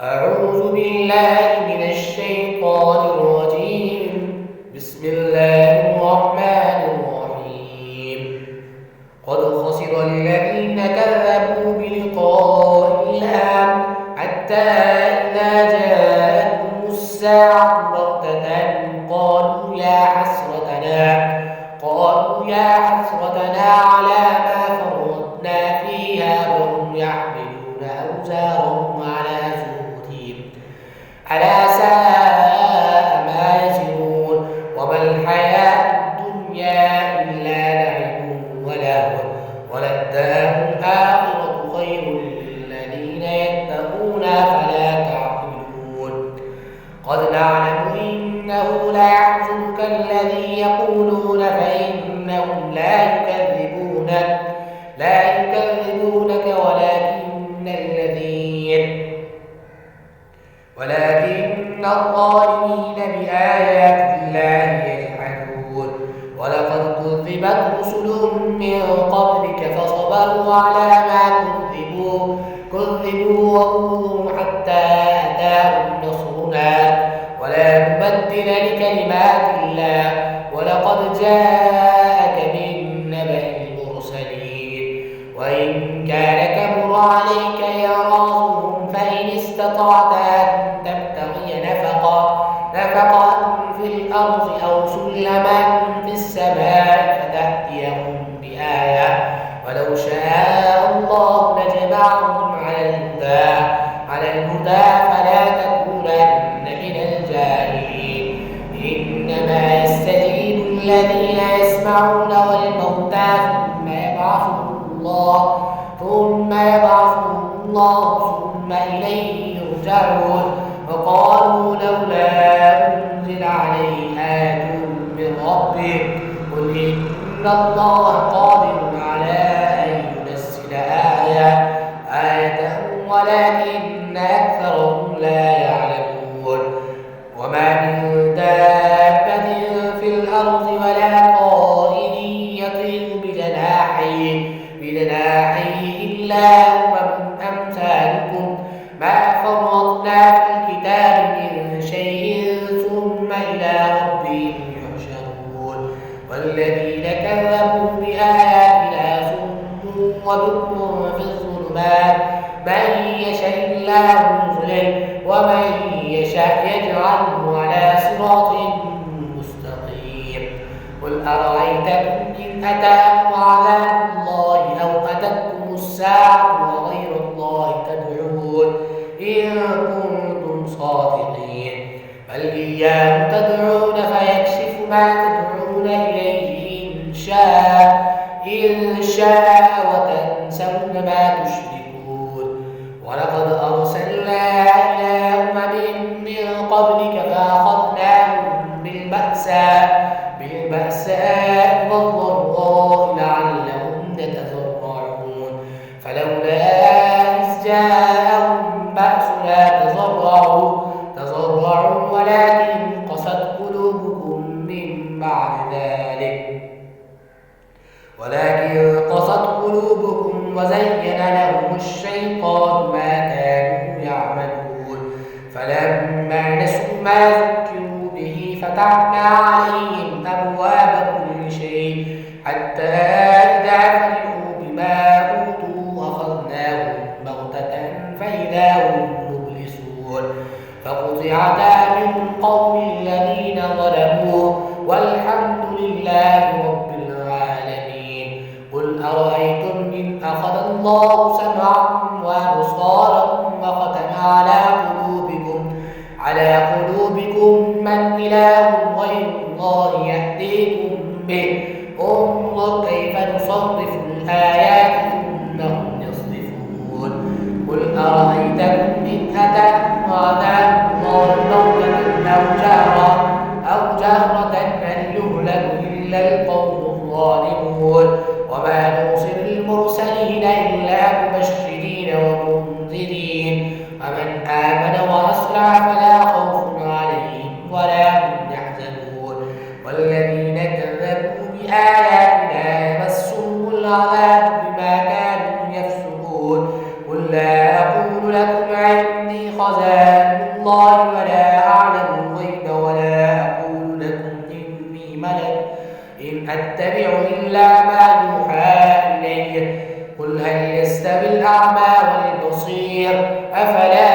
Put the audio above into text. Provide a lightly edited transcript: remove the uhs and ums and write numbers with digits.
أعوذ بالله من الشيطان الرجيم. بسم الله الرحمن الرحيم. قد خسر الذين كذبوا بلقاء الله حتى إذا جاءتهم الساعة بغتة قالوا يا حسرتنا على ما فرطنا فيها وهم يحملون أوزارهم على ظهورهم ألا ساء ما يزرون. وما الحياة الدنيا إلا لعب ولهو وللدار الآخرة خير للذين يتقون فلا تعقلون. قد نعلم إنه ليحزنك الذي يقولون فإنهم لا يكذبونك ولكن الظالمين بآيات الله يجحدون. ولقد كذبت رسل من قبلك فصبروا على ما كذبوا وأوذوا حتى أتاهم نصرنا ولا مبدل لكلمات الله. ولقد جاءك من نبأ المرسلين. وإن كان كبر عليك إعراضهم فإن استطعت أن تبتغي نفقا في الأرض أو سلما في السماء فتأتيهم بآية ولو شاء الله لجمعهم على الهدى فلا تكونن من الجاهلين. إنما يستجيب الذين يسمعون والموتى ثم يبعثهم الله ثم إليه يرجعون. وقالوا لولا أنزل عليه آية من ربه قل إن الله قادر على أن ينزل آية ولكن أكثرهم لا يعلمون. وما من دابة في الأرض ولا طائر يطير بجناحيه إلا أمثالكم ما فرطنا في الكتاب من شيء ثم إلى ربهم يحشرون. والذين كذبوا بآياتنا صم وبكم في الظلمات من يشاء الله يضلل ومن يشاء يجعله على صراط مستقيم. قل أرأيتكم إن أتاكم عذاب الله أو أتتكم الساعة وغير الله تدعون إن كنتم صادقين. بل إياه تدعون فيكشف ما تدعون إليه إن شاء وتنسون ما تشركون. ولقد أرسلنا إلى أمم من قبلك فأخذناهم بالبأساء والضراء لعلهم يتضرعون. فلولا إذ جاءهم بأسنا تضرعوا ولكن قست قلوبكم وزين لهم الشيطان ما كانوا يعملون. فلما نسوا ما ذكروا به فتحنا عليهم أبواب كل شيء حتى إذا فرحوا بما أوتوا أخذناهم بغتة فإذا هم مبلسون. فقطع دابر القوم الذين ظلموا والحمد لله رب العالمين. قل أرأيتم إن أخذ الله سمعكم وأبصاركم وختم على قلوبكم من إله غير الله يهديكم به انظر كيف نصرف الآيات ثم هم يصدفون. قل أرأيتكم إن أتاكم عذاب الله بغتة أو جهرة هل يهلك إلا القوم الظالمون. وما نرسل المرسلين إلا مبشرين ومنذرين. ومن آمن وأصلح فلا خوف عليهم ولا هم يحزنون. والذين كذبوا بآياتنا يمسهم العذاب بما كانوا يفسقون. قل لا أقول لكم عندي خزائن ولا أعلم الغيب ولا أقول لكم إني ملك إن أتبع إلا ما يوحى إلي قل هل يستوي الأعمى والبصير أفلا